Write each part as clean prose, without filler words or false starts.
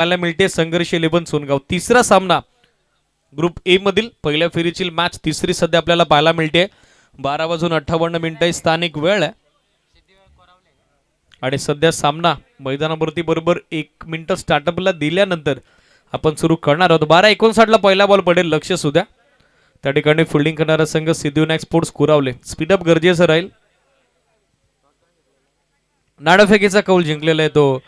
पाहायला मिळते संघर्ष 11 सोनगाव. तिसरा सामना ग्रुप ए मधील पहिल्या फेरीची मॅच तिसरी सध्या आपल्याला पाहायला मिळते. 12:58 स्थानिक वेळ आहे आणि सध्या सामना मैदानावरती बरोबर 1 मिनिट स्टार्टअपला दिल्यानंतर आपण सुरू करणार आहोत. 12:59 पहिला बॉल पडेल. लक्ष सुद्धा त्या ठिकाणी फिल्डिंग करणारा संघ सिद्धिविनायक स्पोर्ट्स कुरावले. स्पीडअप गरजेचं राहील. नाणेफेकीचा कौल जिंकलेला आहे तो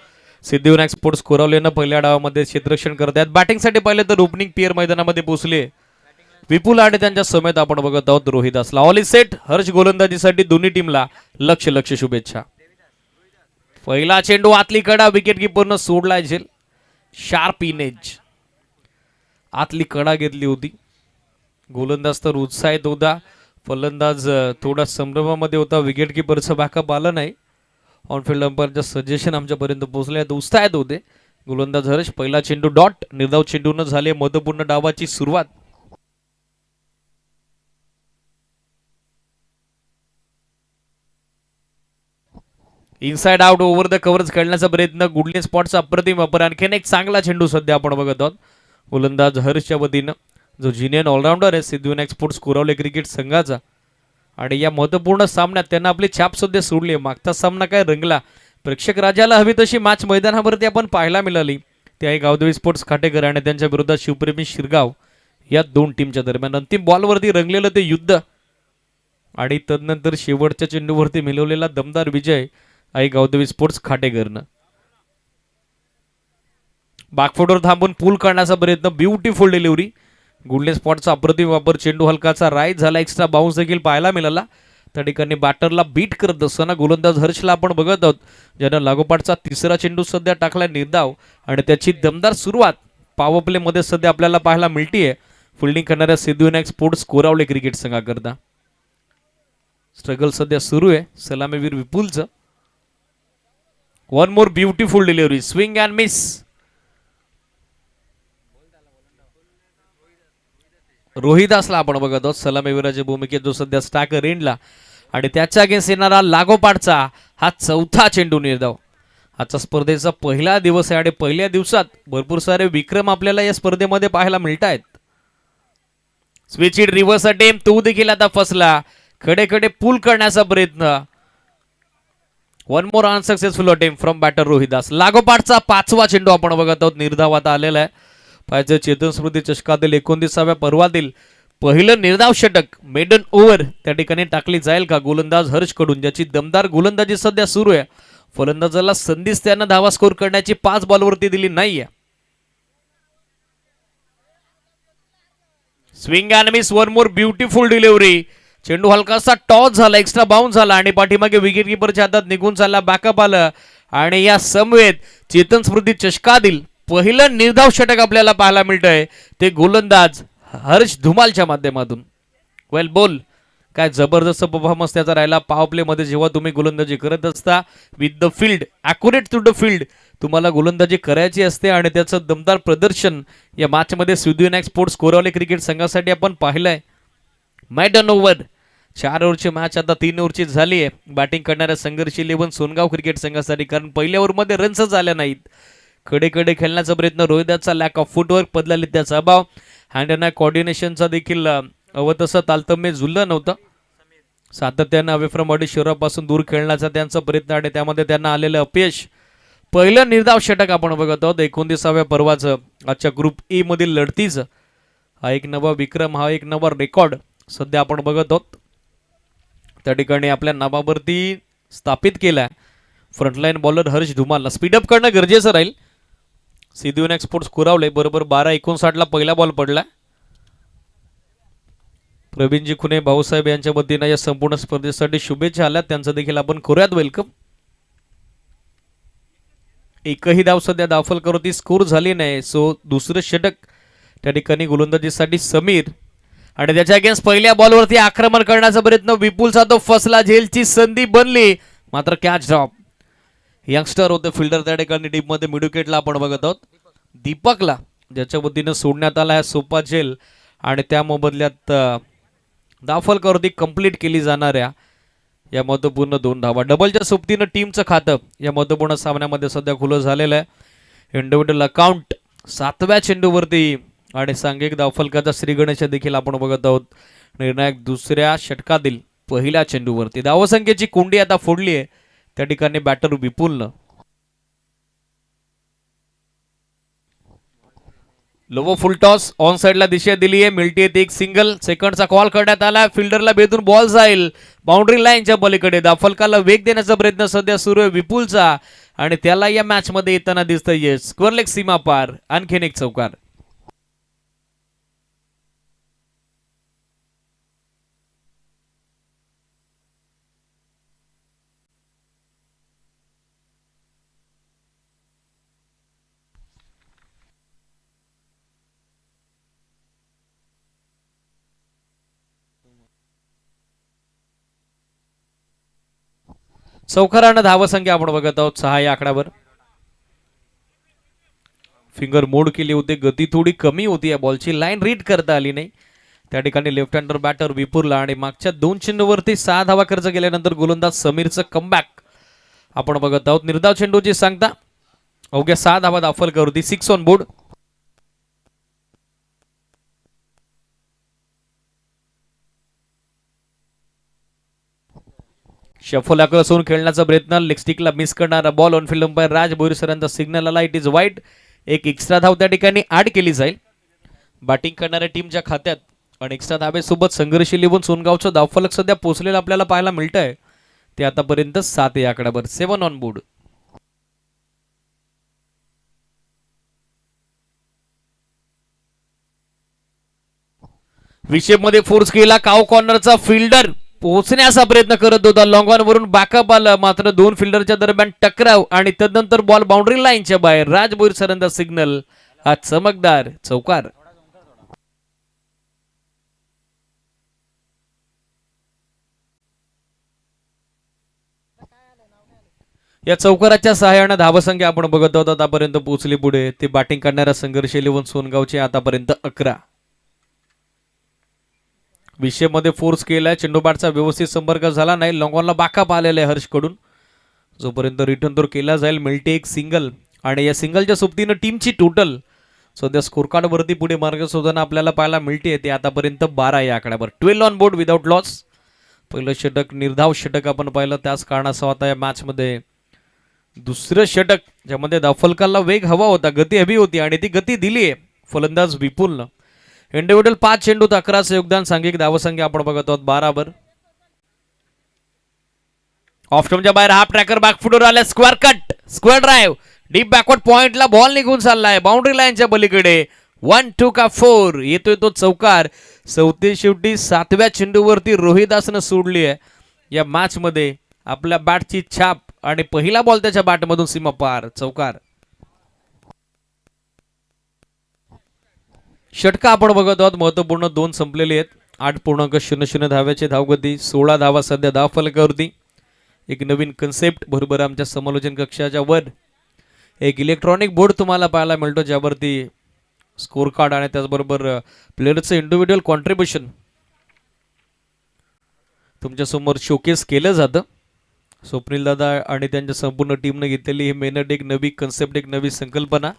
सिद्धिविनायक स्पोर्ट्स कुरावलेनं पहिल्या डावामध्ये क्षेत्ररक्षण करत आहेत. बॅटिंगसाठी पाहिलं तर ओपनिंग पेअर मैदानामध्ये पोहोचले विपुल आणि त्यांच्या समेत आपण बघत आहोत रोहिदासला. All is set. हर्ष गोलंदाजीसाठी दोन्ही टीमला लक्ष शुभेच्छा. पहिला चेंडू आतली कडा विकेट कीपरनं सोडला झेल. शार्प इनेज आतली कडा घेतली होती. गोलंदाज तर उत्साहित होता. फलंदाज थोडा संभ्रमामध्ये होता. विकेट कीपरचं बॅकअप आलं नाही. ऑनफिल्ड अंपायरचं सजेशन आमच्यापर्यंत पोहोचले. उत्साहित होते गोलंदाज हर्ष. पहिला चेंडू डॉट. निर्धाव चेंडून झाले महत्वपूर्ण डावाची सुरुवात. Inside out over the covers खेळण्याचा प्रयत्न. गुडली स्पॉटचा अप्रतिम वापर. आणखीन एक चांगला चेंडू सध्या आपण बघत आहोत गोलंदाज हर्षच्या वतीनं, जो ज्युनियर ऑलराऊंडर आहे सिद्धिविनायक स्पोर्ट्स कुरावले क्रिकेट संघाचा. आणि या महत्वपूर्ण सामन्यात त्यांना आपली छाप सध्या सोडली. मागचा सामना काय रंगला. प्रेक्षक राजाला हवी तशी मॅच मैदानावरती आपण पाहायला मिळाली. त्याही गावदेवी स्पोर्ट्स खाटेकर आणि त्यांच्या विरोधात शिवप्रेमी शिरगाव या दोन टीमच्या दरम्यान अंतिम बॉलवरती रंगलेलं ते युद्ध आणि तदनंतर शेवटच्या चेंडूवरती मिळवलेला दमदार विजय आई गावदेवी स्पोर्ट्स खाटेकरनं. बॅकफुटवर थांबून पूल करण्याचा प्रयत्न. Beautiful delivery. गुडले स्पॉटचा अप्रतिम वापर. चेंडू हलकाचा राईट झाला. एक्स्ट्रा बाउन्स देखील पाहायला मिळाला. त्या ठिकाणी बॅटरला बीट करत असताना गोलंदाज हर्षला आपण बघत आहोत, ज्यानं लागोपाठचा तिसरा चेंडू सध्या टाकला निर्धाव आणि त्याची दमदार सुरुवात पॉवर प्ले मध्ये सध्या आपल्याला पाहायला मिळतीये फिल्डिंग करणाऱ्या सिद्धिविनायक स्पोर्ट्स कोरावले क्रिकेट संघाकरता. स्ट्रगल सध्या सुरू आहे सलामीवीर विपुलचं. One more beautiful delivery. Swing and miss. रोहिदासला आपण बघत आहोत सलामीवीराच्या भूमिकेत, जो सध्या स्टॅकर एंडला आणि त्याच्या अगेन्स्ट येणारा लागोपाठचा हा चौथा चेंडू निर्धाव. आजचा स्पर्धेचा पहिला दिवस आहे आणि पहिल्या दिवसात भरपूर सारे विक्रम आपल्याला या स्पर्धेमध्ये पाहायला मिळत आहेत. Switch it reverse attempt. तो देखील आता फसला. कडे पूल करण्याचा प्रयत्न. One more unsuccessful attempt from batter Rohidas. लागोपाठचा पाचवा चेंडू आपण बघत आहोत. निर्धाव आता आलेला आहे. पाहिजे चेतन स्मृती चषकातील 29व्या पर्वातील पहिलं निर्धाव षटक मेडन ओव्हर त्या ठिकाणी टाकली जाईल का गोलंदाज हर्ष कडून, ज्याची दमदार गोलंदाजी सध्या सुरू आहे. फलंदाजाला संधीच त्यानं धावा स्कोर करण्याची 5 बॉलवरती दिली नाहीये. Swing and miss. One more beautiful delivery. चेंडू हलकासा टॉस झाला. एक्स्ट्रा बाउन्स झाला आणि पाठीमागे विकेट कीपरच्या हातात निघून चालला. बॅकअप आलं आणि या समवेत चेतन स्मृती चषकातील पहिलं निर्धाव षटक आपल्याला पाहायला मिळतंय ते गोलंदाज हर्ष धुमालच्या माध्यमातून. वेल बोल. काय जबरदस्त परफॉर्मन्स त्याचा राहिला. पॉवर प्ले मध्ये जेव्हा तुम्ही गोलंदाजी करत असता with the field, accurate to the field तुम्हाला गोलंदाजी करायची असते आणि त्याचं दमदार प्रदर्शन या मॅच मध्ये सिद्धिविनायक स्पोर्ट्स कोरावले क्रिकेट संघासाठी आपण पाहिलंय. Maiden over. 4 ओव्हरची मॅच आता 3 ओव्हरची झाली आहे. बॅटिंग करणाऱ्या संघर्ष 11 सोनगाव क्रिकेट संघासाठी, कारण पहिल्या ओव्हरमध्ये रन्स झाल्या नाहीत. कडे खेळण्याचा प्रयत्न. रोहिदासचा लॅक ऑफ फुटवर्क बदलली त्याचा अभाव. हँड अँड आय कोऑर्डिनेशनचा देखील अवतसं तालतम्य जुळलं नव्हतं. सातत्यानं अवे फ्रॉम बॉडी शरीरापासून दूर खेळण्याचा त्यांचा प्रयत्न आणि त्यामध्ये त्यांना आलेलं अपयश. पहिलं निर्धाव षटक आपण बघत आहोत 29व्या पर्वाचं आजच्या ग्रुप ए मधील लढतीचं. हा एक नवा विक्रम, हा एक नवा रेकॉर्ड सध्या आपण बघत आहोत. त्या ठिकाणी आपल्या नावावरती स्थापित केलाय फ्रंटलाईन बॉलर हर्ष धुमालला. स्पीडअप करणं गरजेचं राहील. सिद्धिविनायक स्पोर्ट्स कुरावले बरोबर 12:59 पहिला बॉल पडला. प्रवीणजी खुने भाऊसाहेब यांच्या वतीनं या संपूर्ण स्पर्धेसाठी शुभेच्छा आल्या. त्यांचं देखील आपण करूयात वेलकम. एकही धाव सध्या दाखल करून स्कोर झाली नाही. सो दुसरं षटक त्या ठिकाणी गोलंदाजीसाठी समीर आणि त्याच्या अगेन्स्ट पहिल्या बॉलवरती आक्रमण करण्याचा प्रयत्न. विपुलचा तो फसला. झेलची संधी बनली मात्र कॅच ड्रॉप. यंगस्टर होते फिल्डर त्या ठिकाणी टीममध्ये. मिड विकेटला आपण बघत आहोत दीपकला, ज्याच्या वतीनं सोडण्यात आला आहे सोपा झेल आणि त्या मोबदल्यात दाफलकरवरती कंप्लीट केली जाणाऱ्या या महत्वपूर्ण 2 धावा. डबलच्या सोबतीनं टीमचं खातं या महत्वपूर्ण सामन्यामध्ये सध्या खुलं झालेलं आहे. इंडिव्हिज्युअल अकाउंट 7व्या चेंडूवरती आणि सांघिक धावफलकाचा श्रीगणेश देखील आपण बघत आहोत. निर्णायक दुसऱ्या षटकातील पहिल्या चेंडूवरती धावसंख्येची कुंडी आता फोडली आहे. त्या ठिकाणी बॅटर विपुलनं लोवो फुल टॉस ऑन साइडला दिशा दिली आहे. मिळते एक सिंगल. सेकंडचा कॉल करण्यात आला. फिल्डरला भेदून बॉल जाईल बाउंड्री लाईनच्या पलीकडे. धावफलकाला वेग देण्याचा प्रयत्न सध्या सुरू आहे विपुलचा आणि त्याला या मॅच मध्ये येताना दिसतंय. स्क्वेअर लेग सीमा पार. आणखीन एक चौकार. चौकारानं धावसंख्या आपण बघत आहोत 6 या आकड्यावर. फिंगर मोड केली होती. गती थोडी कमी होती. या बॉलची लाईन रीड करता आली नाही. त्या ठिकाणी लेफ्ट हँडर बॅटर विपुलला आणि मागच्या 2 चेंडूवरती 6 धावा खर्च केल्यानंतर गोलंदाज समीरचं कमबॅक आपण बघत आहोत. निर्धाव चेंडूची सांगता अवघ्या 6 धावा धावफलकावरती 6 ऑन बोर्ड. शफल आकर्षून खेळण्याचा प्रयत्न. लेगस्टिकला मिस करणारा बॉल. ऑनफिल्ड अंपायर राज भोईर सरांचा सिग्नल आला. It is wide. एक एक्स्ट्रा धाव त्या ठिकाणी ऍड केली जाईल बॅटिंग करणाऱ्या टीमच्या खात्यात. आणि एक्स्ट्रा धावेसोबत संघर्ष लिहून सोनगावचं धावफलक सध्या पोहोचलेलं आपल्याला पाहायला मिळत आहे. ते आतापर्यंत 7 या आकड्यावर 7 ऑन बोर्ड. विषेपमध्ये फोर्स केला. काव कॉर्नरचा फिल्डर पोहोचण्याचा प्रयत्न करत होता. लॉंग ऑन वरून बॅकअप आला मात्र 2 फिल्डरच्या दरम्यान टकराव आणि तदनंतर बॉल बाउंड्री लाईनच्या बाहेर. राज भोईर सरांचा सिग्नल. हा चमकदार चौकार. या चौकाराच्या सहाय्याने धावसंख्या आपण बघत आहोत आतापर्यंत पोहोचली पुढे. ते बॅटिंग करणाऱ्या संघर्ष इलेव्हन सोनगावचे आतापर्यंत 11. विषयमध्ये फोर्स केलाय. चेंडूबाटचा व्यवस्थित संपर्क झाला नाही. लॉंगॉनला बॅकअप आलेला आहे हर्षकडून. जोपर्यंत रिटर्न तो केला जाईल. मिळते एक सिंगल आणि या सिंगलच्या सोबतीनं टीमची टोटल सध्या स्कोर कार्ड वरती पुढे मार्ग शोधताना आपल्याला पाहायला मिळते. ते आतापर्यंत 12 या आकड्यावर 12 ऑन बोर्ड विदाउट लॉस. पहिलं षटक निर्धाव षटक आपण पाहिलं. त्याच कारणासह आता या मॅच मध्ये दुसरं षटक ज्यामध्ये धावफलकाला वेग हवा होता. गती हवी होती आणि ती गती दिली आहे फलंदाज विपुलनं. इंडिव्हिज्युअल 5 चेंडूत 11चं योगदान. सांघिक धावसंख्या आपण बघत आहोत 12. ऑफ स्टंपच्या बाहेर हाफ ट्रॅकर बॅकफुटवर आल्या. Square cut. Square drive. Deep backward पॉइंटला बॉल निघून चाललाय बाउंड्री लाईनच्या पलीकडे. 1-2 का 4 येतोय तो चौकार. शेवटी 7व्या चेंडूवरती रोहिदासनं सोडली आहे या मॅच मध्ये आपल्या बॅटची छाप आणि पहिला बॉल त्याच्या बॅटमधून सीमा पार. चौकार. षटका आपण बघत आहोत. महत्वपूर्ण 2 संपलेले आहेत. 8.00 धाव्याची धावगती. 16 धावा सध्या धावफलकावरती. एक नवीन कन्सेप्ट बरोबर आमच्या समालोचन कक्षाच्या वर एक इलेक्ट्रॉनिक बोर्ड तुम्हाला पाहायला मिळतो ज्यावरती स्कोर कार्ड आणि त्याचबरोबर प्लेयरचं इंडिव्हिज्युअल कॉन्ट्रीब्युशन तुमच्या समोर शोकेस केलं जातं. स्वप्नील दादा आणि त्यांच्या संपूर्ण टीमने घेतलेली ही मेहनत, एक नवी कन्सेप्ट, एक नवी संकल्पना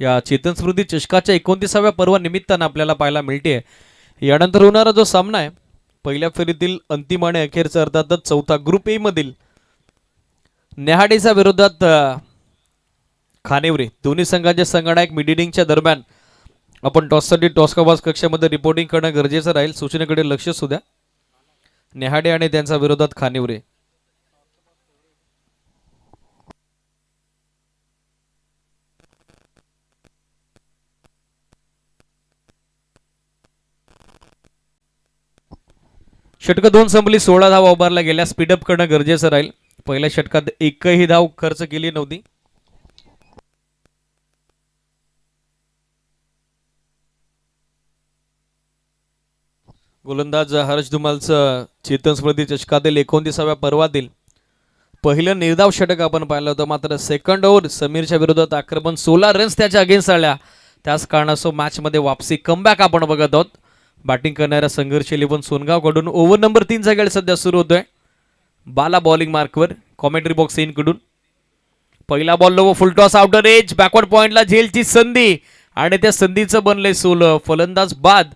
या चेतन स्मृती चषकाच्या 29व्या पर्वा निमित्तानं आपल्याला पाहायला मिळते. यानंतर होणारा जो सामना आहे पहिल्या फेरीतील अंतिम आणि अखेरचा अर्थातच चौथा ग्रुप ए मधील नेहाडेचा विरोधात खानेवरे दोन्ही संघांचे संघनायक मिड इनिंगच्या दरम्यान आपण टॉससाठी टॉस कवास कक्षामध्ये रिपोर्टिंग करणं गरजेचं राहील. सूचनेकडे लक्ष असू द्या. नेहाडे आणि त्यांच्या विरोधात खानेवरे. षटक 2 संपली. 16 धावा उभारल्या गेल्या. स्पीडअप करणं गरजेचं राहील. पहिल्या षटकात एकही धाव खर्च केली नव्हती. गोलंदाज हर्ष धुमालचं चेतन स्मृती चषकातील 29व्या पर्वातील पहिलं निर्धाव षटक आपण पाहिलं होतं. मात्र सेकंड ओव्हर समीरच्या विरोधात आक्रमण 16 रन्स त्याच्या अगेन्स्ट आल्या. त्याच कारणास्तव मॅच मध्ये वापसी कमबॅक आपण बघत आहोत. बॅटिंग करणाऱ्या संघर्ष इलेव्हन सोनगावकडून ओव्हर नंबर 3 चा खेळ सध्या सुरू होतोय. बाला बॉलिंग मार्कवर. कॉमेंट्री बॉक्स इन कडून पहिला ball low full toss outer age backward पॉइंटला झेलची संधी आणि त्या संधीचं बनलंय 16 फलंदाज बाद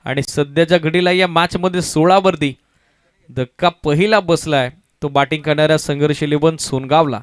आणि सध्याच्या घडीला या मॅच मध्ये 16 वरती धक्का पहिला बसलाय तो बॅटिंग करणाऱ्या संघर्ष 11 सोनगावला.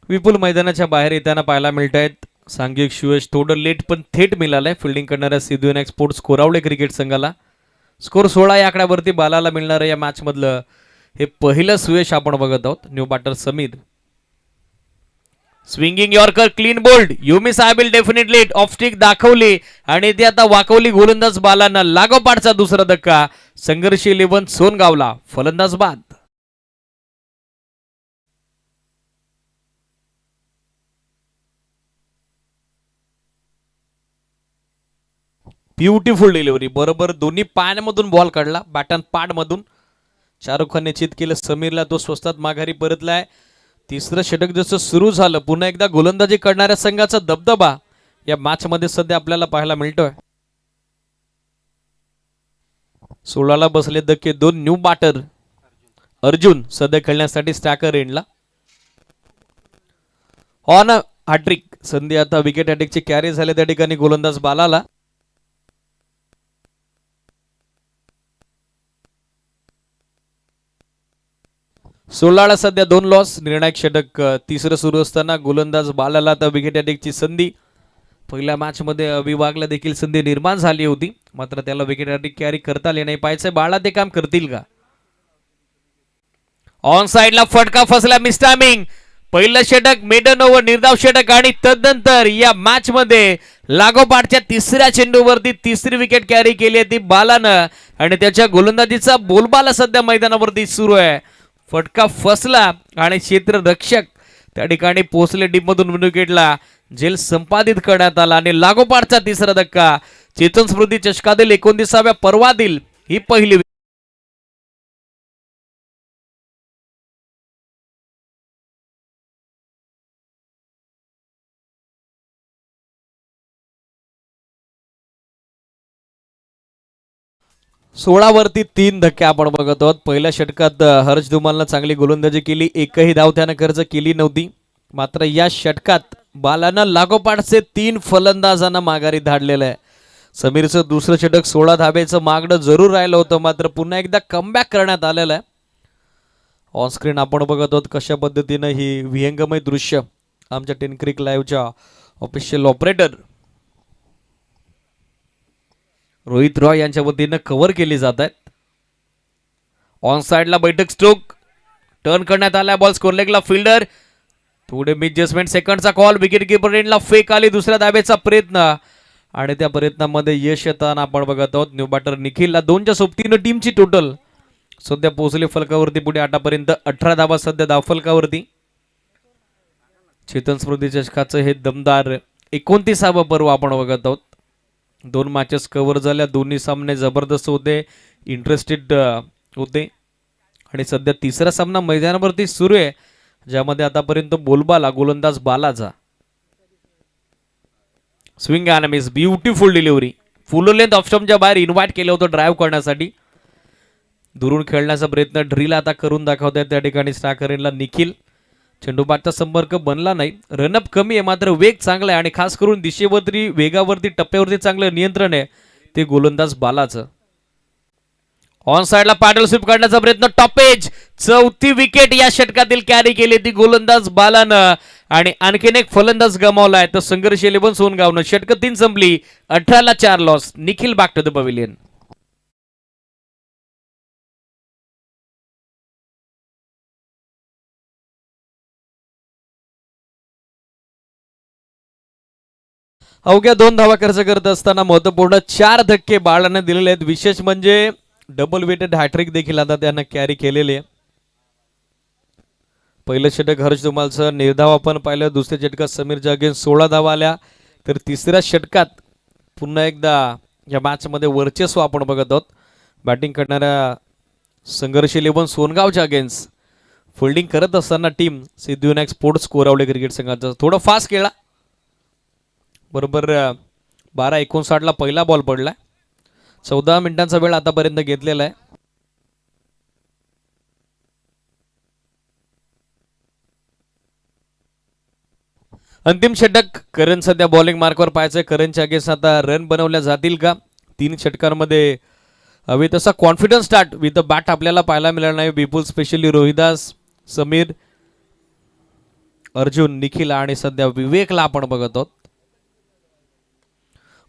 विपुल मैदानाच्या बाहेर येताना पाहायला मिळत आहेत सांघिक सुयश थोडं लेट पण थेट मिळालंय फिल्डिंग करणाऱ्या सिद्धू स्पोर्ट्स कोरावळे क्रिकेट संघाला. स्कोर 16 या आकड्यावरती बालाला मिळणारं या मॅच मधलं हे पहिलं सुयश आपण बघत आहोत. New batter Sameer swinging yorker clean bowled युमी साहेब डेफिनेटली ऑफ स्टिक दाखवली आणि ती आता वाकवली गोलंदाज बालानं लागोपाठचा दुसरा धक्का संघर्ष 11 सोनगावला फलंदाज बाद. ब्युटिफुल डिलिव्हरी बरोबर दोन्ही पायांमधून बॉल काढला बॅटन पाड मधून. शाहरुख खानने चित केलं समीरला तो स्वस्तात माघारी परतलाय. तिसरं षटक जसं सुरू झालं पुन्हा एकदा गोलंदाजी करणाऱ्या संघाचा दबदबा या मॅच मध्ये सध्या आपल्याला पाहायला मिळतोय. 16ला बसले धक्के दोन न्यू बॅटर अर्जुन सध्या खेळण्यासाठी स्टॅकर एंडला ऑन हॅट्रिक संधी आता विकेट हॅट्रिकची कॅरी झाले त्या ठिकाणी गोलंदाज बालाला. सोलाळा सध्या 2 लॉस निर्णायक षटक तिसरं सुरू असताना गोलंदाज बालाला आता विकेट हॅट्रिकची संधी. पहिल्या मॅच मध्ये विभागला देखील संधी निर्माण झाली होती मात्र त्याला विकेट हॅट्रिक कॅरी करता आले नाही. पाहायचं बाळा ते काम करतील का. ऑन साइडला फटका फसला मिस्टामिंग पहिलं षटक मेडन ओव्हर निर्धाव षटक आणि तदनंतर या मॅच मध्ये लागोपाठच्या तिसऱ्या चेंडूवरती तिसरी विकेट कॅरी केली ती बालानं आणि त्याच्या गोलंदाजीचा बोलबाला सध्या मैदानावरती सुरू आहे. फटका फसला आणि क्षेत्ररक्षक त्या ठिकाणी पोहोचले डीप मधून विकेटला झेल संपादित करण्यात आला आणि लागोपाठचा तिसरा धक्का चेतन स्मृती चषकातील 29व्या पर्वातील ही पहिली. सोळावरती 3 धक्के आपण बघत आहोत. पहिल्या षटकात हर्ष धुमालनं चांगली गोलंदाजी केली एकही धाव त्यानं खर्च केली नव्हती मात्र या षटकात बालानं लागोपाठचे 3 फलंदाजांना माघारी धाडलेलं आहे. समीरचं दुसरं षटक 16 धाब्याचं मागणं जरूर राहिलं होतं मात्र पुन्हा एकदा कमबॅक करण्यात आलेलं आहे. ऑन स्क्रीन आपण बघत आहोत कशा पद्धतीनं ही विहंगमय दृश्य आमच्या टेनक्रिक लाईव्हच्या ऑफिशियल ऑपरेटर रोहित रॉय यांच्या वतीनं कव्हर केली जात आहेत. ऑन साइडला बैठक स्ट्रोक टर्न करण्यात आला बॉल स्कोर लेगला फिल्डर थोडे मिसजस्टमेंट सेकंडचा कॉल विकेट कीपर एंडला फेक आली दुसऱ्या धाब्याचा प्रयत्न आणि त्या प्रयत्नामध्ये यश येताना आपण बघत आहोत. न्यू बॅटर निखिलला 2च्या सोबतीनं टीमची टोटल सध्या पोहोचले फलकावरती पुढे आतापर्यंत 18 धाबा सध्या धाव फलकावरती. चेतन स्मृती चषकाचं हे दमदार 29वं पर्व आपण बघत आहोत. 2 मॅचेस कव्हर झाल्या दोन्ही सामने जबरदस्त होते इंटरेस्टेड होते आणि सध्या तिसरा सामना मैदानावरती सुरू आहे ज्यामध्ये आतापर्यंत बोलबाला गोलंदाज बालाचा swing and miss beautiful delivery full length ऑफस्टमच्या बाहेर इन्व्हाइट केलं होतं ड्राईव्ह करण्यासाठी. दुरून खेळण्याचा प्रयत्न ड्रिल आता करून दाखवतात त्या ठिकाणी स्टाकरेनला निखिल. चेंडूबाटचा संपर्क बनला नाही रनअप कमी आहे मात्र वेग चांगला आहे आणि खास करून दिशेवरती वेगावरती टप्प्यावरती चांगलं नियंत्रण आहे ते गोलंदाज बालाचं. ऑन साइडला पॅडल स्वीप करण्याचा प्रयत्न टॉप एज 4थी विकेट या षटकातील कॅरी केली ती गोलंदाज बालानं आणि आणखीन एक फलंदाज गमावलाय तर संघर्ष 11 सोनगावनं षटक 3 संपली 18ला 4 loss. Nikhil back to the pavilion. अवघ्या 2 धावा खर्च करत असताना महत्वपूर्ण 4 धक्के बाळाने दिलेले आहेत. विशेष म्हणजे डबल वेटेड हॅट्रिक देखील आता त्यानं कॅरी केलेली आहे. पहिलं षटक हर्ष धुमालचं निर्धाव आपण पाहिलं. दुसऱ्या षटकात समीरच्या अगेन्स्ट 16 धावा आल्या. तर तिसऱ्या षटकात पुन्हा एकदा या मॅचमध्ये वर्चस्व आपण बघत आहोत. बॅटिंग करणाऱ्या संघर्ष 11 सोनगावच्या अगेन्स्ट फिल्डिंग करत असताना team Siddhivinayak sports Koravale cricket संघाचा थोडं फास्ट खेळला. बरोबर 12:59 पहिला बॉल पडला. 14 मिनिटांचा वेळ आतापर्यंत घेतलेला आहे. अंतिम षटक करण सध्या बॉलिंग मार्कवर पाहायचंय. करणच्या अगेन्स्ट आता रन बनवल्या जातील का? 3 षटकांमध्ये हवी तसा confidence start with the bat आपल्याला पाहायला मिळणार नाही. विपुल स्पेशली रोहिदास, समीर, अर्जुन, निखिल आणि सध्या विवेकला आपण बघत आहोत.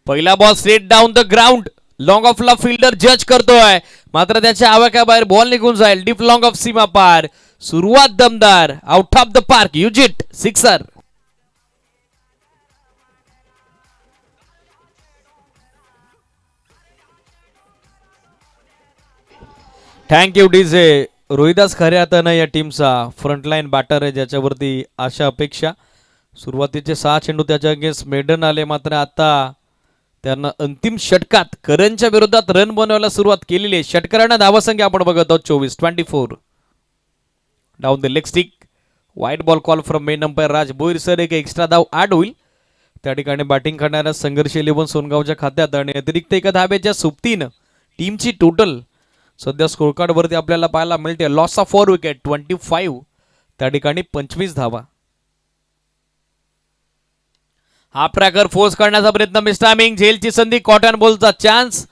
पहिला ball straight down the ground. Long ऑफला फिल्डर जज करतोय, मात्र त्याच्या आवाक्याबाहेर बॉल निघून जाईल. डीप लॉंग ऑफ सीमा पार. सुरुवात दमदार. Out of the park. युजिट सिक्सर. Thank you DJ. रोहिदास खऱ्या अर्थानं या टीमचा फ्रंटलाईन बॅटर आहे, ज्याच्यावरती आशा अपेक्षा. सुरुवातीचे 6 चेंडू त्याच्या अगेन्स्ट मेडन आले, मात्र आता त्यांना अंतिम षटकात करणच्या विरोधात रन बनवायला सुरुवात केलेली आहे. षटकारांना धावासंख्या आपण बघत आहोत 24 डाऊन द लेग स्टिक. वाईट ball call from main umpire Raj Boir sir. एक एक्स्ट्रा धाव ऍड होईल. त्या ठिकाणी बॅटिंग करणाऱ्या संघर्ष 11 सोनगावच्या खात्यात आणि अतिरिक्त एका धाब्याच्या सोबतीनं टीमची टोटल सध्या स्कोरकार्ड वरती आपल्याला पाहायला मिळते. Loss of 4 wicket 25. त्या ठिकाणी 25 धावा. हा प्रकार फोर्स करण्याचा प्रयत्न. Miss timing. झेलची संधी. कॉटन बॉलचा चान्स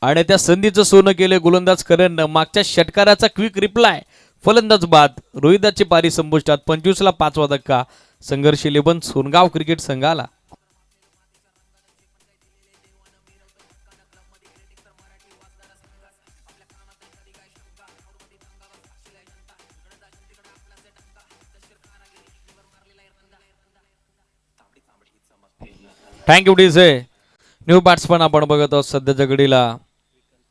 आणि त्या संधीचं सोनं केले गोलंदाज करण. मागच्या षटकाराचा क्विक रिप्लाय. फलंदाज बाद. रोहिदासची पारी संपुष्टात. 25ला 5वा धक्का संघर्ष 11 सोनगाव क्रिकेट संघाला. Thank you DJ. न्यू बॅट्समन आपण बघत आहोत सध्याच्या घडीला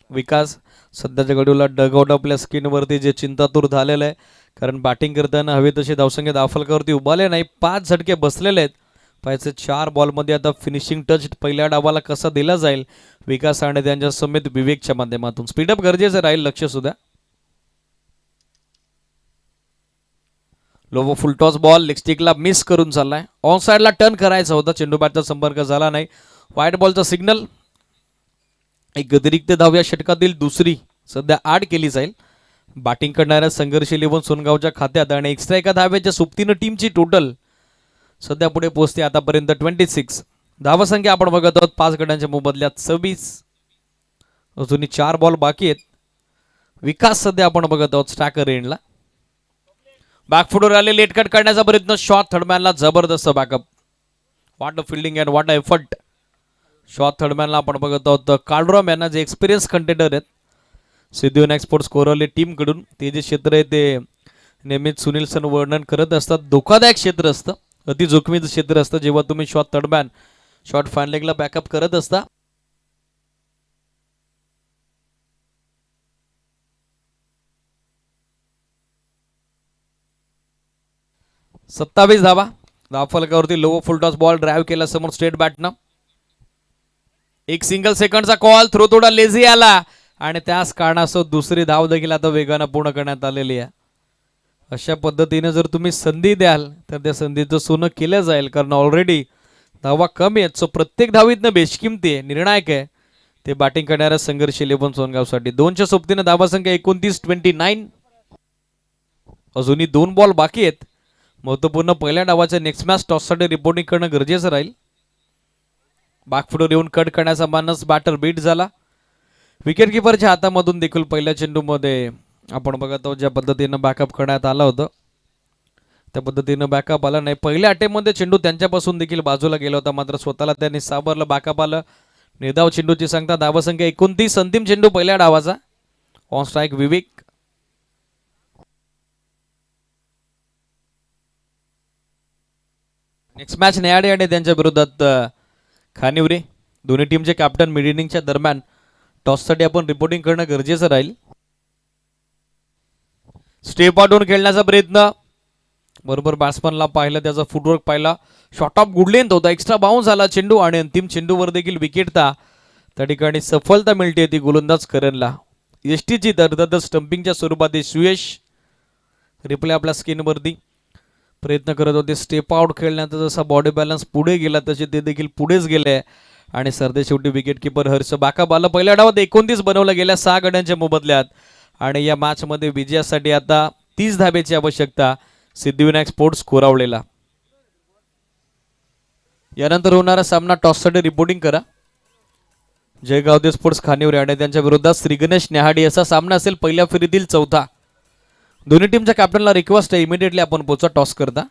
विकास. सध्याच्या घडीला डगआउट आपल्या स्क्रीनवरती जे चिंतातूर झालेलं आहे, कारण बॅटिंग करताना हवे तसे धावसंख्या दाफलकावरती उभारले नाही. 5 झटके बसलेले आहेत. पाहिजे 4 बॉलमध्ये आता फिनिशिंग टच पहिल्या डावाला कसा दिला जाईल विकास आणि त्यांच्या समेत विवेकच्या माध्यमातून. स्पीडअप गरजेचं राहील. लक्ष सुद्धा. लोवो फुल टॉस बॉल लेग स्टिकला मिस करून चाललाय. ऑन साइडला टर्न करायचा होता. चेंडू बॅटचा संपर्क झाला नाही. व्हाईट बॉलचा सिग्नल. एक अतिरिक्त धाव या षटकातील दुसरी सध्या ऍड केली जाईल बॅटिंग करणाऱ्या संघर्ष 11 सोनगावच्या खात्यात आणि एक्स्ट्रा एका धाव्याच्या सोबतीनं टीमची टोटल सध्या पुढे पोहोचते आतापर्यंत 26. धावसंख्या आपण बघत आहोत 5 गटांच्या मोबदल्यात 26. अजूनही 4 बॉल बाकी आहेत. विकास सध्या आपण बघत आहोत स्ट्रायकर एंडला. बॅकफुटवर आले. लेट कट करण्याचा प्रयत्न. शॉट थर्डमॅनला जबरदस्त backup. What a fielding and what a effort. Shot थर्डमॅनला आपण बघत आहोत कालड्रॉम यांना जे एक्सपिरियन्स कंटेंडर आहेत सिद्धिविनायक स्पोर्ट्स कोरावले टीम कडून. ते जे क्षेत्र आहे ते नेहमीच सुनील सर वर्णन करत असतात. धोकादायक क्षेत्र असतं. अति जोखमीचं क्षेत्र असतं जेव्हा तुम्ही शॉट थर्डमॅन शॉट फाईन लेगला बॅकअप करत असता. सत्तावीस धावा. धावफलकावरती low full toss ball drive केला समोर स्ट्रेट बॅटनं. एक सिंगल सेकंडचा कॉल. थ्रो थोडा लेझी आला आणि त्याच कारणास्तव दुसरी धाव देखील आता वेगानं पूर्ण करण्यात आलेली आहे. अशा पद्धतीने जर तुम्ही संधी द्याल तर त्या संधीचं सोनं केलं जाईल, कारण ऑलरेडी धावा कमी आहेत. सो प्रत्येक धावीतनं बेशकिमती आहे, निर्णायक आहे ते बॅटिंग करणाऱ्या संघर्ष 11 सोनगावसाठी. 2च्या सोबतीने धावा संख्या 29. अजूनही 2 बॉल बाकी आहेत. महत्वपूर्ण पहिल्या डावाच्या नेक्स्ट मॅच टॉससाठी रिपोर्टिंग करणं गरजेचं राहील. बॅकफुटवर येऊन कट करण्याचा मानस बॅटर बीट झाला. विकेट किपरच्या हातामधून देखील पहिल्या चेंडूमध्ये आपण बघत आहोत ज्या पद्धतीनं बॅकअप करण्यात आलं होतं त्या पद्धतीनं बॅकअप आला नाही. पहिल्या अटेम्प्टमध्ये चेंडू त्यांच्यापासून देखील बाजूला गेला होता, मात्र स्वतःला त्यांनी सावरलं. बॅकअप आलं. निर्धाव चेंडूची सांगता. धावसंख्या 29. अंतिम चेंडू पहिल्या डावाचा. On strike Vivek. Next match न्यायाडे आणि त्यांच्या विरोधात खानिवरे दोन्ही टीमचे कॅप्टन मिड इनिंगच्या दरम्यान टॉससाठी आपण रिपोर्टिंग करणं गरजेचं राहील. स्टेप आउटवर खेळण्याचा प्रयत्न, बरोबर बॅट्समनला पाहिलं, त्याचा फुटवर्क पाहिला, शॉट ऑफ गुड लेंथ होता, एक्स्ट्रा बाउन्स झाला चेंडू आणि अंतिम चेंडूवर देखील विकेटता. त्या ठिकाणी सफलता मिळते ती गोलंदाज करणला. एसटीची तर स्टंपिंगच्या स्वरूपात सुयश रिप्ले आपल्या स्क्रीनवरती प्रयत्न करत होते स्टेप आउट खेळण्याचा. जसा बॉडी बॅलन्स पुढे गेला तसे ते देखील पुढेच गेले आणि सरदे शेवटी विकेट किपर हर्ष बॅकअप आला. पहिल्या डावात 29 बनवल्या गेल्या 6 गड्यांच्या मोबदल्यात आणि या मॅच मध्ये विजयासाठी आता 30 धाब्याची आवश्यकता. सिद्धिविनायक स्पोर्ट्स कोरावलेला. यानंतर होणारा सामना टॉससाठी रिपोर्टिंग करा. जयगावदे स्पोर्ट्स खानिवरे आणि त्यांच्या विरोधात श्री गणेश न्याहाडी असा सामना असेल पहिल्या फेरीतील चौथा. दोन्ही टीमच्या कॅप्टनला रिक्वेस्ट आहे इमिडिएटली आपण पोचा टॉस करता.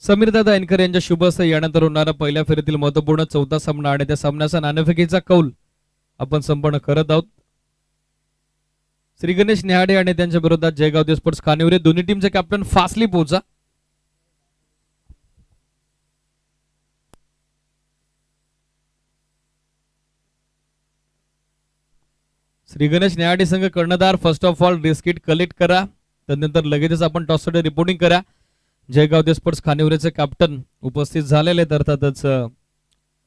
समीरदादा एनकर यांच्या शुभ हस्ते यानंतर होणारा पहिल्या फेरीतील महत्वपूर्ण चौथा सामना आणि त्या सामन्याचा नाणेफेकीचा कौल आपण संपन्न करत आहोत. श्री गणेश न्याहाडे आणि त्यांच्या विरोधात जयगावदे स्पोर्ट्स खानिवरे. दोन्ही टीमचे कॅप्टन फास्टली पोहोचा. श्री गणेश न्याहाडे संघ कर्णधार फर्स्ट ऑफ ऑल रिस्किट कलेक्ट करा, त्यानंतर लगेचच आपण टॉससाठी रिपोर्टिंग करा. जयगावदे स्पोर्ट्स खानिवरेचे कॅप्टन उपस्थित झालेले अर्थातच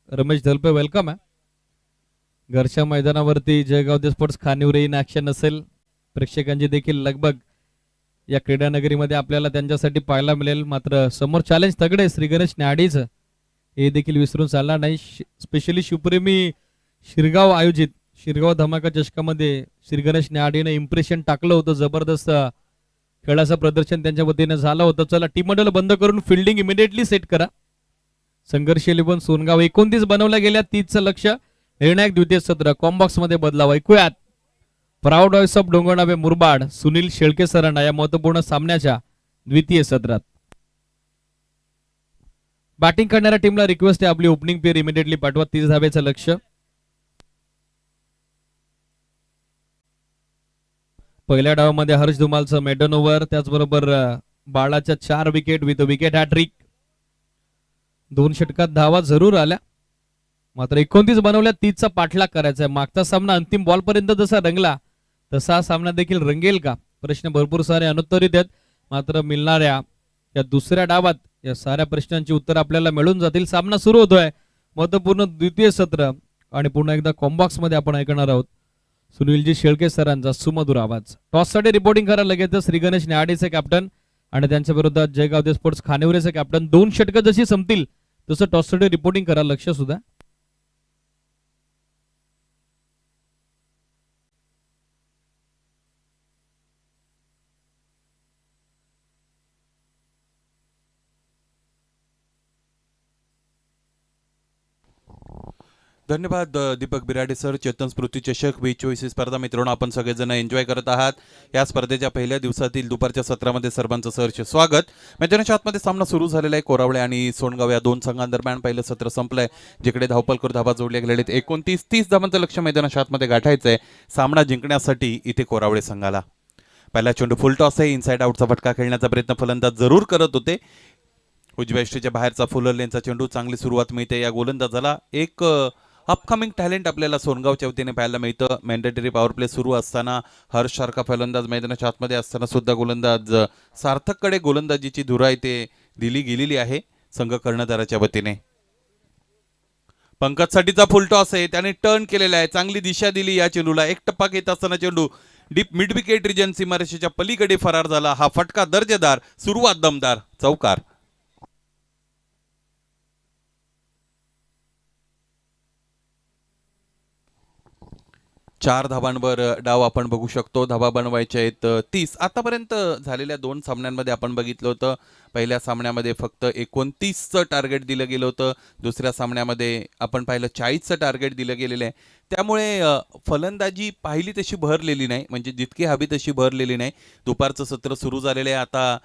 रमेश धलपे वेलकम आहे. घरच्या मैदानावरती जयगावदे स्पोर्ट्स खानिवरे इन ऍक्शन असेल. प्रेक्षकांची देखील लगबग या क्रीडा नगरीमध्ये आपल्याला त्यांच्यासाठी पाहायला मिळेल. मात्र समोर चॅलेंज तगडे श्री गणेश न्याहाडीचं, हे देखील विसरून चालणार नाही. स्पेशली शिवप्रेमी शिरगाव आयोजित शिरगाव धमाका चषकामध्ये श्री गणेश न्याहाडीने इम्प्रेशन टाकलं होतं. जबरदस्त खेळाचं प्रदर्शन त्यांच्या वतीने झालं होतं. चला टीम मंडळ बंद करून फिल्डिंग इमिडिएटली सेट करा. संघर्ष 11 सोनगाव 29 बनवल्या गेल्या 30चं लक्ष. निर्णायक द्वितीय सत्र कॉम्बॉक्स मध्ये बदलाव. ऐकूयात proud voice of Dongarnave Murbad Sunil Shelke सरांना या महत्वपूर्ण सामन्याच्या द्वितीय सत्रात. बॅटिंग करणाऱ्या टीमला रिक्वेस्ट आहे आपली ओपनिंग पेअर इमिडिएटली पाठवा. 30 धाब्याचं लक्ष. पहिल्या डावामध्ये हर्ष धुमालचं मेडन ओव्हर, त्याचबरोबर बाळाच्या 4 विकेट विथ विकेट हॅट्रिक. 2 षटकात धावा जरूर आल्या, मात्र 29 बनवल्या. 30चा पाठलाग करायचा आहे. मागचा सामना अंतिम बॉल पर्यंत जसा रंगला तसा हा सामना देखील रंगेल का? प्रश्न भरपूर सारे अनुत्तरित आहेत, मात्र मिळणाऱ्या या दुसऱ्या डावात या साऱ्या प्रश्नांची उत्तर आपल्याला मिळून जातील. सामना सुरू होतोय. महत्वपूर्ण द्वितीय सत्र आणि पुन्हा एकदा कॉम्बॉक्स मध्ये आपण ऐकणार आहोत सुनीलजी शेळके सरांचा सुमधुर आवाज. टॉससाठी रिपोर्टिंग करा लगेच श्री गणेश न्याहाडीचे कॅप्टन आणि त्यांच्या विरोधात जयगावदे स्पोर्ट्स खानिवरेचे कॅप्टन. 2 षटकं जशी संपतील तसं टॉससाठी रिपोर्टिंग करा. लक्ष सुद्धा धन्यवाद दीपक बिराडे सर. चेतन स्मृती चषक 2024 ही स्पर्धा मित्रांनो आपण सगळेजण एन्जॉय करत आहात. या स्पर्धेच्या पहिल्या दिवसातील दुपारच्या सत्रामध्ये सर्वांचं सहर्ष स्वागत. मैदानाच्या आतमध्ये सामना सुरू झालेला आहे. कोरावळे आणि सोनगाव या 2 संघांदरम्यान पहिलं सत्र संपलंय, जिकडे धावपल करून धावा जोडल्या गेलेल्या आहेत. 29-30 धावांचं लक्ष मैदानाच्या आतमध्ये गाठायचं आहे सामना जिंकण्यासाठी इथे कोरावळे संघाला. पहिला चेंडू फुल टॉस आहे. इनसाइड आउटचा फटका खेळण्याचा प्रयत्न फलंदाज जरूर करत होते. उजव्या यष्टीच्या बाहेरचा फुलर लेनचा चेंडू. चांगली सुरुवात मिळते या गोलंदाजाला. एक अपकमिंग टॅलेंट आपल्याला सोनगावच्या वतीने पाहायला मिळतं. मॅन्डेटरी पॉवर प्ले सुरू असताना हर्ष सारखा फलंदाज मैदानाच्या आतमध्ये असताना सुद्धा गोलंदाज सार्थककडे गोलंदाजीची धुरा इथे दिली गेलेली आहे संघ कर्णधाराच्या वतीने. पंकजसाठीचा फुल टॉस आहे. त्याने टर्न केलेला आहे. चांगली दिशा दिली या चेंडूला. एक टप्पा घेत असताना चेंडू डीप मिड विकेट रिजन सीमारेषेच्या पलीकडे फरार झाला. हा फटका दर्जेदार, सुरुवात दमदार, चौकार. 4 धाबांवर डाव आपण बघू शकतो. धाबा बनवायच्या आहेत 30. आतापर्यंत झालेल्या 2 सामन्यांमध्ये आपण बघितलं होतं, पहिल्या सामन्यामध्ये फक्त 29चं टार्गेट दिलं गेलं होतं. दुसऱ्या सामन्यामध्ये आपण पाहिलं 40चं टार्गेट दिलं गेलेलं आहे. त्यामुळे फलंदाजी पाहिली तशी भरलेली नाही, म्हणजे जितकी हवी तशी भरलेली नाही. दुपारचं सत्र सुरू झालेलं आहे. आता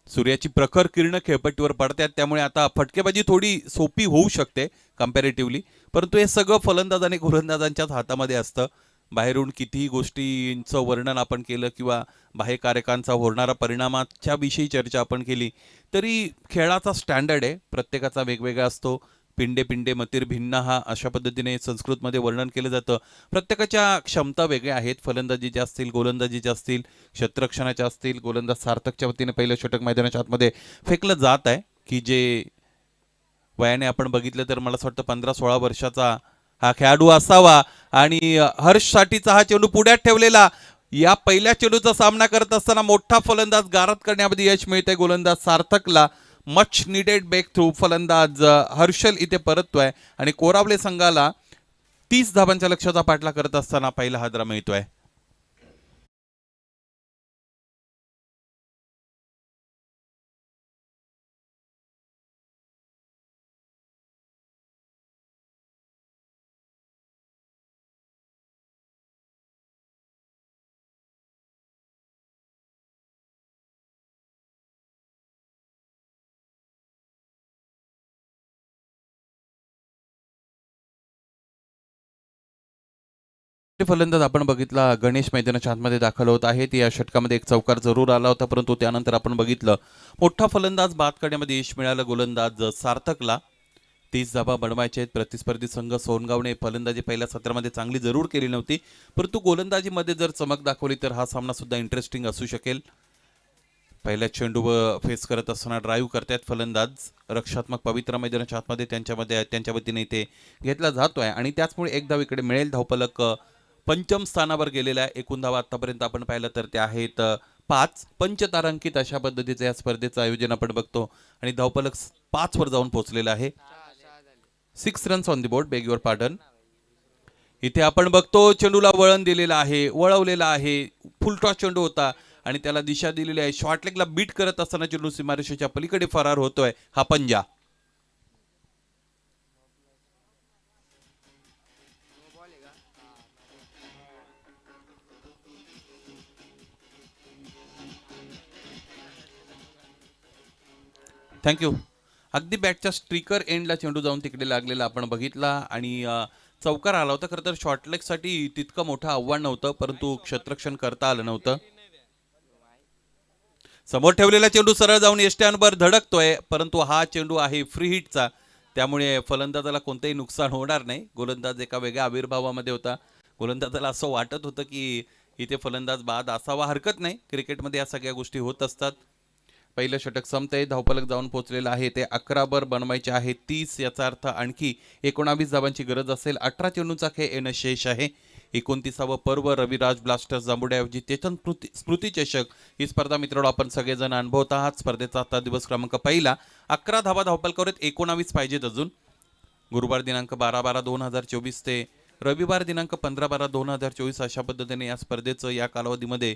सूर्याची प्रखर किरणं खेळपट्टीवर पडतात, त्यामुळे आता फटकेबाजी थोडी सोपी होऊ शकते कम्पॅरेटिव्हली. परंतु हे सगळं फलंदाज आणि गोलंदाजांच्याच हातामध्ये असतं. बाहेरून कितीही गोष्टींचं वर्णन आपण केलं किंवा बाह्यकारकांचा होणारा परिणामाच्या विषयी चर्चा आपण केली, तरी खेळाचा स्टँडर्ड आहे प्रत्येकाचा वेगवेगळा असतो. पिंडे पिंडे मतीर भिन्न हा अशा पद्धतीने संस्कृतमध्ये वर्णन केलं जातं. प्रत्येकाच्या क्षमता वेगळ्या आहेत. फलंदाजीच्या असतील, गोलंदाजीच्या असतील, क्षेत्ररक्षणाच्या असतील. गोलंदाज सार्थकच्या वतीने पहिलं षटक मैदानाच्या आतमध्ये फेकलं जात आहे, की जे वयाने आपण बघितलं तर मला असं वाटतं 15-16 वर्षाचा हा खेळाडू असावा. आणि हर्ष साठीचा हा चेंडू पुढ्यात ठेवलेला, या पहिल्या चेंडूचा सामना करत असताना मोठा फलंदाज गारद करण्यामध्ये यश मिळतंय गोलंदाज सार्थकला. मच निडेड ब्रेक थ्रू फलंदाज हर्षल इथे परततोय आणि कोरावले संघाला 30 धाबांच्या लक्ष्याचा पाठला करत असताना पहिला हादरा मिळतोय. फलंदाज आपण बघितला गणेश मैदानाच्या आतमध्ये दाखल होत आहेत. या षटकामध्ये एक चौकार जरूर आला होता, परंतु त्यानंतर आपण बघितलं मोठा फलंदाज बाद करण्यामध्ये यश मिळालं गोलंदाज सार्थकला. 30 धाबा बनवायचे आहेत. प्रतिस्पर्धी संघ सोनगावने फलंदाजी पहिल्या सत्रामध्ये चांगली जरूर केली नव्हती, परंतु गोलंदाजीमध्ये जर चमक दाखवली तर हा सामना सुद्धा इंटरेस्टिंग असू शकेल. पहिल्या चेंडूवर फेस करत असताना ड्राईव्ह करतात फलंदाज. रक्षात्मक पवित्र मैदानाच्या आतमध्ये त्यांच्या वतीने इथे घेतला जातोय आणि त्याचमुळे एक धाव इकडे मिळेल. धावफलक पंचम स्थानावर गेलेला आहे. एकूण धावा आतापर्यंत आपण पाहिलं तर ते आहेत 5. पंचतारांकित अशा पद्धतीचं या स्पर्धेचं आयोजन आपण बघतो आणि धावफलक 5 वर जाऊन पोहोचलेला आहे. 6 runs on the board, beg your pardon. इथे आपण बघतो चेंडूला वळण दिलेलं आहे, वळवलेला आहे. फुलटॉस चेंडू होता आणि त्याला दिशा दिलेली आहे. शॉर्ट लेगला बीट करत असताना चेंडू सीमारेषेच्या पलीकडे फरार होतोय हा पंजा. थँक्यू. अगदी बॅटच्या स्ट्रिकर एंडला चेंडू जाऊन तिकडे लागलेला आपण बघितला आणि चौकार आला होता. खरं तर शॉर्टलेगसाठी तितकं मोठं आव्हान नव्हतं, परंतु क्षेत्ररक्षण करता आलं नव्हतं. समोर ठेवलेला चेंडू सरळ जाऊन यष्ट्यांवर धडकतोय, परंतु हा चेंडू आहे फ्री हिटचा, त्यामुळे फलंदाजाला कोणतेही नुकसान होणार नाही. गोलंदाज एका वेगळ्या आविर्भावामध्ये होता. गोलंदाजाला असं वाटत होतं की इथे फलंदाज बाद असावा. हरकत नाही, क्रिकेटमध्ये या सगळ्या गोष्टी होत असतात. पहिलं षटक संपतंय. धावफलक जाऊन पोहोचलेलं आहे ते 11 बनवायचे आहे 30. याचा अर्थ आणखी 19 धावांची गरज असेल. 18 चेंडूंचा खेळ येणं शेष आहे. 29वा पर्व रविराज ब्लास्टर्स जांभुड्याऐवजी चेतन स्मृती चषक ही स्पर्धा मित्रांनो आपण सगळेजण अनुभवत आहात. स्पर्धेचा आता दिवस क्रमांक पहिला. 11 धावा धावफलकावर 19 पाहिजेत अजून. गुरुवार दिनांक 12/12/2024 ते रविवार दिनांक 15/12/2024 अशा पद्धतीने या स्पर्धेचं या कालावधीमध्ये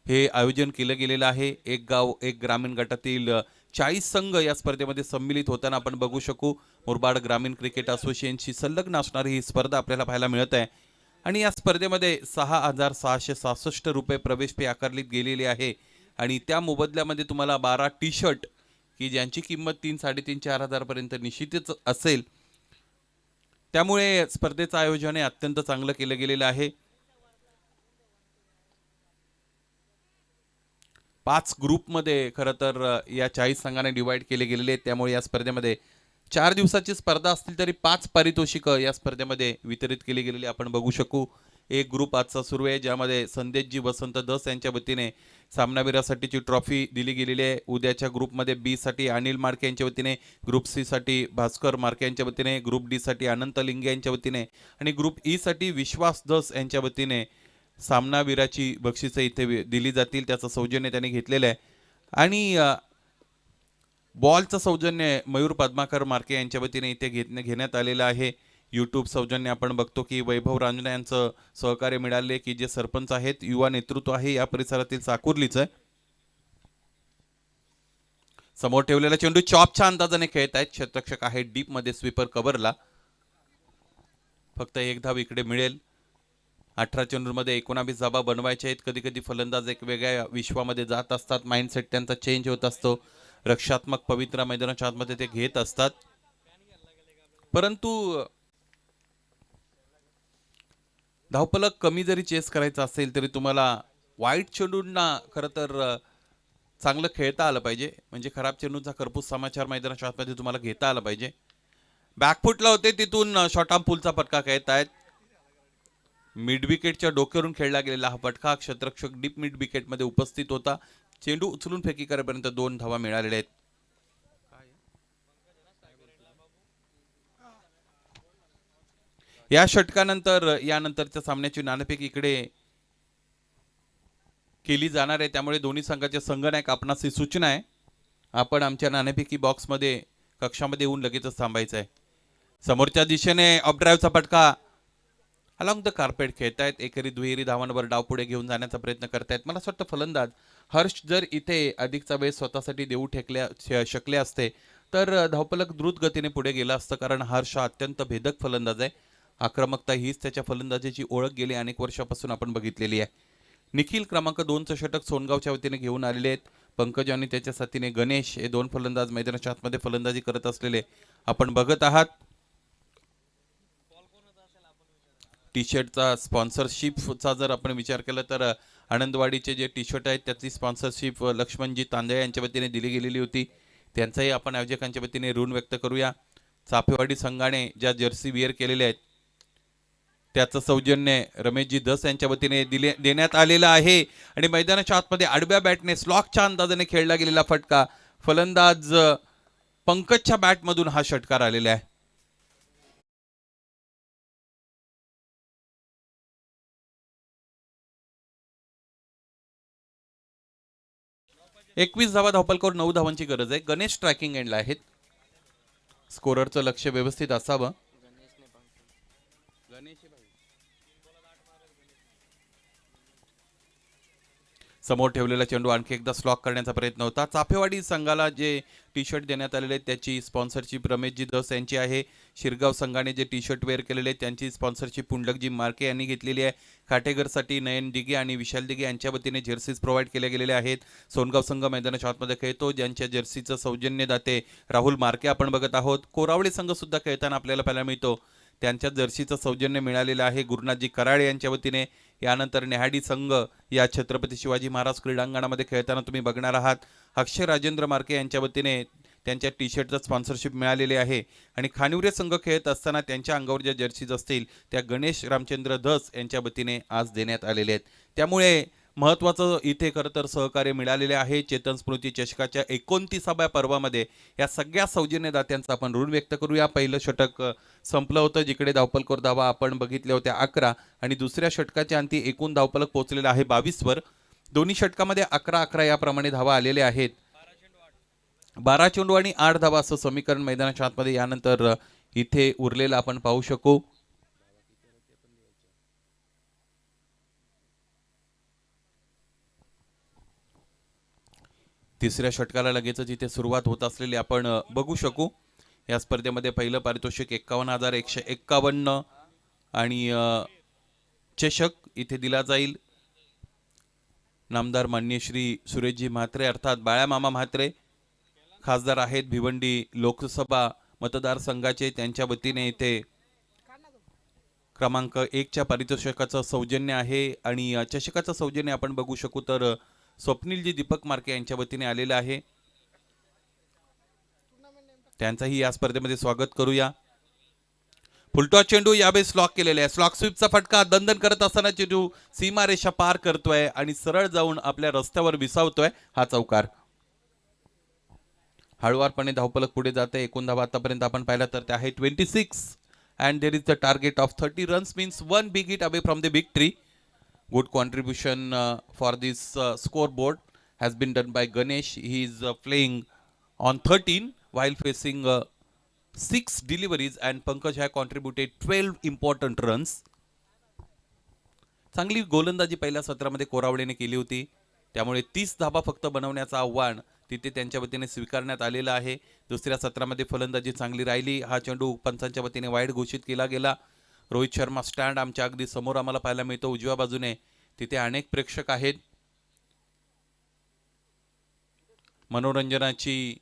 हे आयोजन केलं गेलेलं आहे. एक गाव एक ग्रामीण गटातील 40 संघ या स्पर्धेमध्ये सम्मिलित होताना आपण बघू शकू. मुरबाड ग्रामीण क्रिकेट असोसिएशनशी संलग्न असणारी ही स्पर्धा आपल्याला पाहायला मिळत आहे आणि या स्पर्धेमध्ये 6,666 रुपये प्रवेश फी आकारली गेलेली आहे आणि त्या मोबदल्यामध्ये तुम्हाला 12 टी शर्ट की ज्यांची किंमत 3, 3.5, 4,000 पर्यंत निश्चितच असेल. त्यामुळे स्पर्धेचं आयोजन हे अत्यंत चांगलं केलं गेलेलं आहे. 5 ग्रुपमध्ये खरं तर या 40 संघाने डिवाइड केले गेलेले आहेत. त्यामुळे या स्पर्धेमध्ये 4 दिवसाची स्पर्धा असतील तरी 5 पारितोषिकं या स्पर्धेमध्ये वितरित केली गेलेली आपण बघू शकू. एक ग्रुप आजचा सुरू आहे ज्यामध्ये संदेशजी वसंत दस यांच्या वतीने सामनावीरासाठीची ट्रॉफी दिली गेलेली आहे. उद्याच्या ग्रुपमध्ये बी साठी अनिल मार्के यांच्या वतीने, ग्रुप सी साठी भास्कर मार्के यांच्या वतीने, ग्रुप डी साठी अनंत लिंगे यांच्या वतीने आणि ग्रुप ई साठी विश्वास दस यांच्या वतीने सामनावीराची बक्षिसं इथे दिली जातील. त्याचं सौजन्य त्यांनी घेतलेलं आहे आणि बॉलचं सौजन्य मयूर पद्माकर मार्के यांच्या वतीने इथे घेण्यात आलेलं आहे. यूट्यूब सौजन्य आपण बघतो की वैभव रांजणे यांचं सहकार्य मिळाले की जे सरपंच आहेत, युवा नेतृत्व आहे या परिसरातील साकुर्लीच आहे. समोर ठेवलेला चेंडू चॉपच्या अंदाजाने खेळत आहेत. क्षेत्ररक्षक आहे डीप मध्ये, स्वीपर कव्हरला. फक्त एक धाव इकडे मिळेल. 18 चेंडूंमध्ये 19 धावा बनवायच्या आहेत. कधी कधी फलंदाज एक वेगळ्या विश्वामध्ये जात असतात, माइंडसेट त्यांचा चेंज होत असतो. रक्षात्मक पवित्रा मैदानाच्या आतमध्ये ते घेत असतात. परंतु धावफलक कमी जरी चेस करायचा असेल तरी तुम्हाला वाईट चेंडूंना खरं तर चांगलं खेळता आलं पाहिजे. म्हणजे खराब चेंडूंचा कर्पूस समाचार मैदानाच्या आतमध्ये तुम्हाला घेता आला पाहिजे. बॅकफुटला होते, तिथून शॉर्ट आर्म पुलचा फटका खेळत आहेत. मिड विकेटच्या डोक्यावरून खेळला गेलेला हा फटका. क्षेत्ररक्षक डीप मिड विकेट मध्ये उपस्थित होता. चेंडू उचलून फेकी करेपर्यंत 2 धावा मिळालेल्या आहेत. या षटकानंतर यानंतरच्या सामन्याची नाणेफेक इकडे केली जाणार आहे. त्यामुळे दोन्ही संघाचे संघनायक आपणास ही सूचना आहे, आपण आमच्या नाणेफेकी बॉक्समध्ये कक्षामध्ये येऊन लगेचच थांबायचं आहे. समोरच्या दिशेने अपड्राईव्हचा फटका अलॉंग द कार्पेट खेळतायत. एकेरी दुहेरी धावांवर डाव पुढे घेऊन जाण्याचा प्रयत्न करतायत. मला असं वाटतं फलंदाज हर्ष जर इथे अधिकचा वेळ स्वतःसाठी देऊ शकले असते तर धावफलक द्रुत गतीने पुढे गेला असतं. कारण हर्ष हा अत्यंत भेदक फलंदाज आहे. आक्रमकता हीच त्याच्या फलंदाजीची ओळख गेली अनेक वर्षापासून आपण बघितलेली आहे. निखिल क्रमांक 2चं षटक सोनगावच्या वतीने घेऊन आलेले आहेत. पंकज आणि त्याच्या साथीने गणेश हे 2 फलंदाज मैदानाच्या आतमध्ये फलंदाजी करत असलेले आपण बघत आहात. टी शर्टचा स्पॉन्सरशिपचा जर आपण विचार केला तर आनंदवाडीचे जे टी शर्ट आहेत त्याची स्पॉन्सरशिप लक्ष्मणजी तांदळे यांच्या वतीने दिली गेलेली होती. त्यांचाही आपण आयोजकांच्या वतीने ऋण व्यक्त करूया. चाफेवाडी संघाने ज्या जर्सी वेअर केलेल्या आहेत त्याचं सौजन्य रमेशजी धस यांच्या वतीने देण्यात आलेलं आहे. आणि मैदानाच्या आतमध्ये आडव्या बॅटने स्लॉकच्या अंदाजाने खेळला गेलेला फटका. फलंदाज पंकजच्या बॅटमधून हा षटकार आलेला आहे. 21 धावा धावफलकावर 9 धावांची गरज आहे. गणेश ट्रॅकिंग एंडला आहेत. स्कोररचं लक्ष व्यवस्थित असावं. समोर ठेवलेला चेंडू आणखी एकदा स्लॉक करण्याचा प्रयत्न होता. चाफेवाडी संघाला जे टी शर्ट देण्यात आलेले आहेत त्याची स्पॉन्सरशिप रमेशजी धस यांची आहे. शिरगाव संघाने जे टी शर्ट वेअर केलेले आहेत त्यांची स्पॉन्सरशिप पुंडलकजी मार्के यांनी घेतलेली आहे. काटेगरसाठी नयन दिघे आणि विशाल दिघे यांच्या वतीने जर्सीज प्रोव्हाइड केल्या गेलेल्या आहेत. सोनगाव संघ मैदानाच्या आतमध्ये खेळतो, ज्यांच्या जर्सीचं सौजन्य दाते राहुल मार्के आपण बघत आहोत. कोरावळे संघ सुद्धा खेळताना आपल्याला पाहायला मिळतो, त्यांच्या जर्सीचं सौजन्य मिळालेलं आहे गुरुनाथजी कराळे यांच्या वतीने. यानंतर नेहाडी संघ या छत्रपती शिवाजी महाराज क्रीडांगणामध्ये खेळताना तुम्ही बघणार आहात. अक्षय राजेंद्र मार्के यांच्या वतीने त्यांच्या टी शर्टचं स्पॉन्सरशिप मिळालेले आहे. आणि खानिवरे संघ खेळत असताना त्यांच्या अंगावर ज्या जर्सीज असतील त्या गणेश रामचंद्र धस यांच्या वतीने आज देण्यात आलेले आहेत. त्यामुळे महत्त्वाचं इथे खरं तर सहकार्य मिळालेले आहे. चेतन स्मृती चषकाच्या 29व्या पर्वामध्ये या सगळ्या सौजन्यदात्यांचं आपण ऋण व्यक्त करूया. पहिलं षटक संपलं होतं जिकडे धावफलकावर धावा आपण बघितल्या होत्या 11 आणि दुसऱ्या षटकाच्या अंती एकूण धावफलक पोहोचलेला आहे 22 वर. दोन्ही षटकामध्ये 11-11 याप्रमाणे धावा आलेल्या आहेत. 12 चेंडू आणि 8 धावा असं समीकरण मैदानाच्या आतमध्ये यानंतर इथे उरलेलं आपण पाहू शकू. तिसऱ्या षटकाला लगेचच इथे सुरुवात होत असलेली आपण बघू शकू. या स्पर्धेमध्ये पहिलं पारितोषिक 51,151 आणि चषक इथे दिला जाईल. नामदार माननीय श्री सुरेशजी म्हात्रे अर्थात बाळामामा म्हात्रे खासदार आहेत भिवंडी लोकसभा मतदारसंघाचे, त्यांच्या वतीने इथे क्रमांक 1च्या पारितोषिकाचं सौजन्य आहे. आणि चषकाचं सौजन्य आपण बघू शकू तर स्वप्नीलजी दीपक मार्के यांच्या वतीने आलेलं आहे. त्यांचंही या स्पर्धेमध्ये स्वागत करूया. फुलटॉस चेंडू यावेळेस स्लॉक केलेला आहे. स्लॉक स्वीपचा फटका दणदण करत असताना चेंडू सीमारेषा पार करतोय आणि सरळ जाऊन आपल्या रस्त्यावर विसावतोय हा चौकार. हळुवारपणे धावफलक पुढे जाते. एकूण धावा आतापर्यंत आपण पाहिला तर ते आहे 26 and there is the target of 30 runs means 1 big hit away from the victory. Good contribution for this scoreboard has been done by Ganesh. He is playing on 13 while facing 6 deliveries and Pankaj have contributed 12 important runs. चांगली गोलंदाजी पहिल्या सत्रामध्ये कोरावळेने केली होती, त्यामुळे 30 धाबा फक्त बनवण्याचं आव्हान तिथे त्यांच्या वतीने स्वीकारण्यात आलेलं आहे. दुसऱ्या सत्रामध्ये फलंदाजी चांगली राहिली. हा चेंडू पंचांच्या वतीने वाईड घोषित केला गेला. रोहित शर्मा स्टँड आमच्या अगदी समोर आम्हाला पाहायला मिळतो उजव्या बाजूने. तिथे अनेक प्रेक्षक आहेत. मनोरंजनाची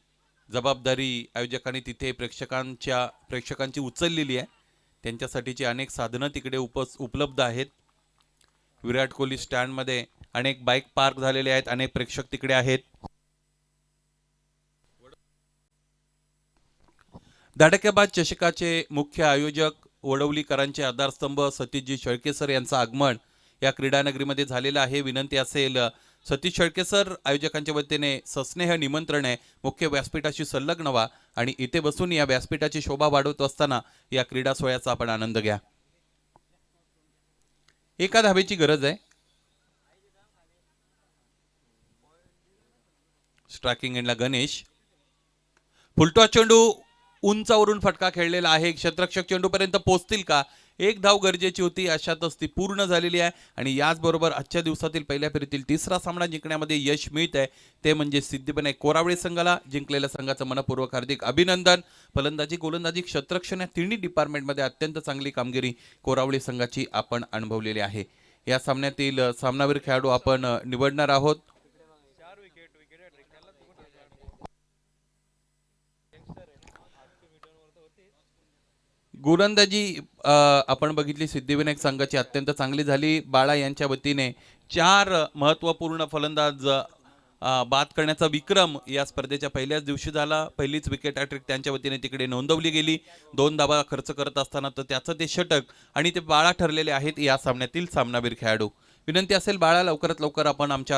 जबाबदारी आयोजकांनी तिथे प्रेक्षकांची उचललेली आहे. त्यांच्यासाठीची अनेक साधनं तिकडे उपलब्ध आहेत. विराट कोहली स्टँडमध्ये अनेक बाईक पार्क झालेले आहेत. अनेक प्रेक्षक तिकडे आहेत. धडाकेबाज चषकाचे मुख्य आयोजक वडवलीकरांचे आधारस्तंभ सतीशजी शेळके सर यांचं आगमन या क्रीडानगरीमध्ये झालेलं आहे. विनंती असेल सतीश शेळके सर आयोजकांच्या वतीने सस्नेह निमंत्रण आहे. मुख्य व्यासपीठाशी संलग्न व्हा आणि इथे बसून या व्यासपीठाची शोभा वाढवत असताना या क्रीडा सोहळ्याचा आपण आनंद घ्या. एका धावेची गरज आहे. स्ट्रायकिंग एंडला गणेश. फुलटॉस चेंडू उंचावरून फटका खेळलेला आहे. क्षेत्ररक्षक चेंडूपर्यंत पोहोचतील का? एक धाव गरजेची होती, अशातच ती पूर्ण झालेली आहे. आणि याचबरोबर आजच्या दिवसातील पहिल्या फेरीतील तिसरा सामना जिंकण्यामध्ये यश मिळत आहे. ते म्हणजे सिद्धिविनायक कोरावळे संघाला. जिंकलेल्या संघाचं मनपूर्वक हार्दिक अभिनंदन. फलंदाजी गोलंदाजी क्षेत्ररक्षण या तिन्ही डिपार्टमेंटमध्ये अत्यंत चांगली कामगिरी कोरावळे संघाची आपण अनुभवलेली आहे. या सामन्यातील सामनावीर खेळाडू आपण निवडणार आहोत. गोलंदाजी आपण बघितली सिद्धिविनायक संघाची अत्यंत चांगली झाली. बाळा यांच्या वतीने 4 महत्त्वपूर्ण फलंदाज बाद करण्याचा विक्रम या स्पर्धेच्या पहिल्याच दिवशी झाला. पहिलीच विकेट हॅट्रिक त्यांच्या वतीने तिकडे नोंदवली गेली. 2 धावा खर्च करत असताना तर त्याचं ते षटक आणि ते बाळा ठरलेले आहेत या सामन्यातील सामनावीर खेळाडू. विनंती असेल बाळा लवकरात लवकर आपण आमच्या